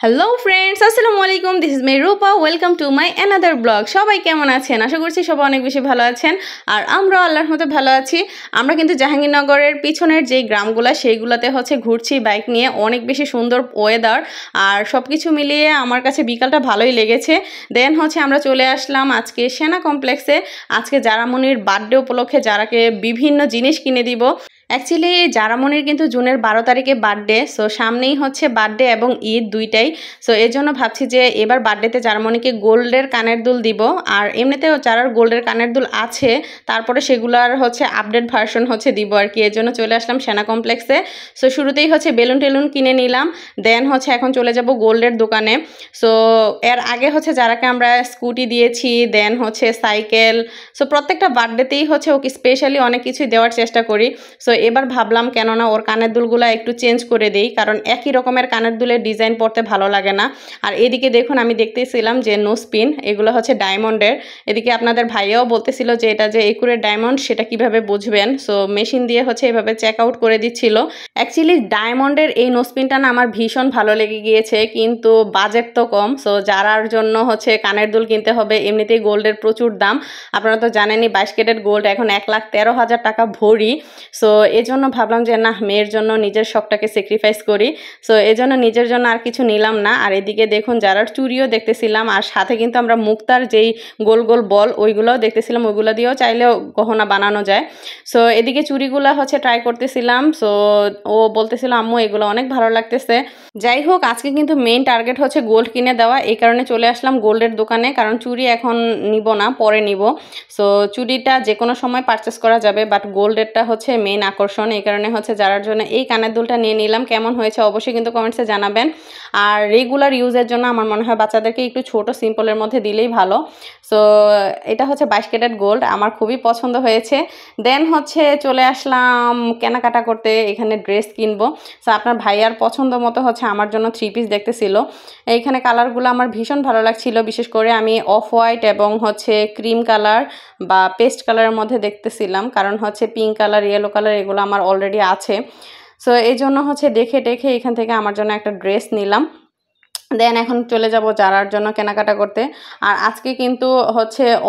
Hello friends, আসসালামু আলাইকুম। This is my Rupa. Welcome to my another blog. সবাই কেমন আছেন? আশা করছি সবাই অনেক বেশি ভালো আছেন, আর আমরাও আল্লাহর মতো ভালো আছি। আমরা কিন্তু জাহাঙ্গীরনগরের পিছনের যেই গ্রামগুলো সেইগুলোতে ঘুরছি বাইক নিয়ে। অনেক বেশি সুন্দর ওয়েদার, আর সব কিছু মিলিয়ে আমার কাছে বিকালটা ভালোই লেগেছে। দেন আমরা চলে আসলাম আজকে সেনা কমপ্লেক্সে। আজকে জারামনির বার্থডে উপলক্ষে যারাকে বিভিন্ন জিনিস কিনে দিব। অ্যাকচুয়ালি জারামনির কিন্তু জুনের 12 তারিখে বার্থডে, সো সামনেই বার্থডে এবং ঈদ দুইটাই। সো এর জন্য ভাবছি যে এবার বার্থডেতে জারামনিকে গোল্ডের কানের দুল দিব। আর এমনিতেও যারার গোল্ডের কানের দুল আছে তারপরে সেগুলার আপডেট ভার্সন দিব আর কি। এর জন্য চলে আসলাম সেনা কমপ্লেক্সে। সো শুরুতেই বেলুন টেলুন কিনে নিলাম। দেন এখন চলে যাব গোল্ডের দোকানে। সো এর আগে যারাকে আমরা স্কুটি দিয়েছি, দেন সাইকেল। সো প্রত্যেকটা বার্থডেতেই ওকে স্পেশালি অনেক কিছুই দেওয়ার চেষ্টা করি। সো এবার ভাবলাম কেননা ওর কানের দুলগুলো একটু চেঞ্জ করে দেই, কারণ একই রকমের কানের দুলের ডিজাইন পড়তে ভালো লাগে না। আর এদিকে দেখুন, আমি দেখতেছিলাম যে নো স্পিন, এগুলো ডায়মন্ডের। এদিকে আপনাদের ভাইয়াও বলতেছিল যে এটা যে একুরেট ডায়মন্ড সেটা কিভাবে বুঝবেন। সো মেশিন দিয়ে এভাবে চেক আউট করে দিচ্ছিল। অ্যাকচুয়ালি ডায়মন্ডের এই নো স্পিনটা না আমার ভীষণ ভালো লেগে গিয়েছে, কিন্তু বাজেট তো কম। সো যারার জন্য কানের দুল কিনতে হবে, এমনিতেই গোল্ডের প্রচুর দাম। আপনারা তো জানেনই 22 ক্যারেট গোল্ড এখন 1,13,000 টাকা ভরি। সো এজন্য ভাবলাম যে না, মেয়ের জন্য নিজের শখটাকে স্যাক্রিফাইস করি। সো এজন্য নিজের জন্য আর কিছু নিলাম না। আর এদিকে দেখুন যারার চুড়িও দেখতেছিলাম, আর সাথে কিন্তু আমরা মুক্তার যেই গোল গোল বল ওইগুলোও দেখতেছিলাম, ওইগুলো দিয়েও চাইলেও গহনা বানানো যায়। সো এদিকে চুড়িগুলো ট্রাই করতেছিলাম। সো ও বলতেছিল আম্মু এগুলো অনেক ভালো লাগতেছে। যাই হোক, আজকে কিন্তু মেইন টার্গেট গোল্ড কিনে দেওয়া। এই কারণে চলে আসলাম গোল্ডের দোকানে, কারণ চুড়ি এখন নিব না, পরে নিব। সো চুড়িটা যে কোনো সময় পারচেস করা যাবে, বাট গোল্ডেরটা মেইন আকর্ষণ। এই কারণে যারার জন্য এই কানের দুলটা নিয়ে নিলাম। কেমন হয়েছে অবশ্যই কিন্তু কমেন্টসে জানাবেন। আর রেগুলার ইউজের জন্য আমার মনে হয় বাচ্চাদেরকে একটু ছোট সিম্পলের মধ্যে দিলেই ভালো। সো এটা 22 ক্যারেট গোল্ড, আমার খুবই পছন্দ হয়েছে। দেন চলে আসলাম কেনাকাটা করতে, এখানে ড্রেস কিনবো। সো আপনার ভাইয়ার পছন্দ মতো আমার জন্য 3 পিস দেখতেছিল। এইখানে কালারগুলো আমার ভীষণ ভালো লাগছিল, বিশেষ করে আমি অফ হোয়াইট এবং ক্রিম কালার বা পেস্ট কালারের মধ্যে দেখতেছিলাম, কারণ পিঙ্ক কালার, ইয়েলো কালার এগুলো আমার অলরেডি আছে। সো এই জন্য দেখে এখান থেকে আমার জন্য একটা ড্রেস নিলাম। দেন এখন চলে যাব জারার জন্য কেনাকাটা করতে। আর আজকে কিন্তু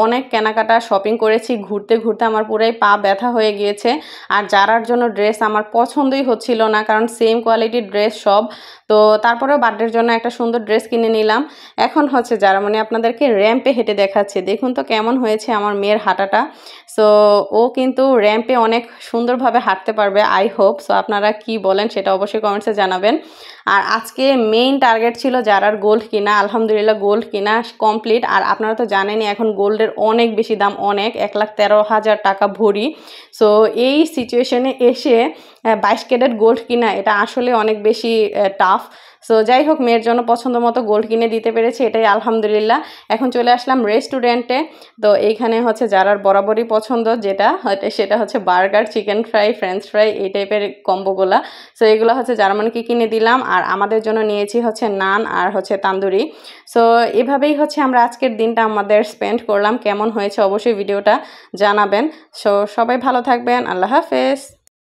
অনেক কেনাকাটা শপিং করেছি, ঘুরতে ঘুরতে আমার পুরাই পা ব্যথা হয়ে গিয়েছে। আর জারার জন্য ড্রেস আমার পছন্দই হচ্ছিল না, কারণ সেম কোয়ালিটির ড্রেস সব। তো তারপরেও বার্থডের জন্য একটা সুন্দর ড্রেস কিনে নিলাম। এখন জারামনি আপনাদেরকে র্যাম্পে হেঁটে দেখাচ্ছে। দেখুন তো কেমন হয়েছে আমার মেয়ের হাঁটাটা। সো ও কিন্তু র্যাম্পে অনেক সুন্দরভাবে হাঁটতে পারবে, আই হোপ। সো আপনারা কি বলেন সেটা অবশ্যই কমেন্টসে জানাবেন। আর আজকে মেইন টার্গেট ছিল যারার গোল্ড কিনা। আলহামদুলিল্লাহ গোল্ড কিনা কমপ্লিট। আর আপনারা তো জানেনই এখন গোল্ডের অনেক বেশি দাম, অনেক 1,13,000 টাকা ভরি। সো এই সিচুয়েশনে এসে 22 ক্যারেট গোল্ড কিনা এটা আসলে অনেক বেশি টাফ। সো যাই হোক, মেয়ের জন্য পছন্দ মতো গোল্ড কিনে দিতে পেরেছি, এটাই আলহামদুলিল্লাহ। এখন চলে আসলাম রেস্টুরেন্টে। তো এইখানে যারার বরাবরই পছন্দ যেটা সেটা burger, chicken fry, French fry, এই টাইপের কম্বোগুলা। সো এগুলো জার্মানকে কিনে দিলাম। আর আমাদের জন্য নিয়েছি নান আর তান্দুরি। সো এভাবেই আমরা আজকের দিনটা আমাদের স্পেন্ড করলাম। কেমন হয়েছে অবশ্যই ভিডিওটা জানাবেন। সো সবাই ভালো থাকবেন। আল্লাহ হাফেজ।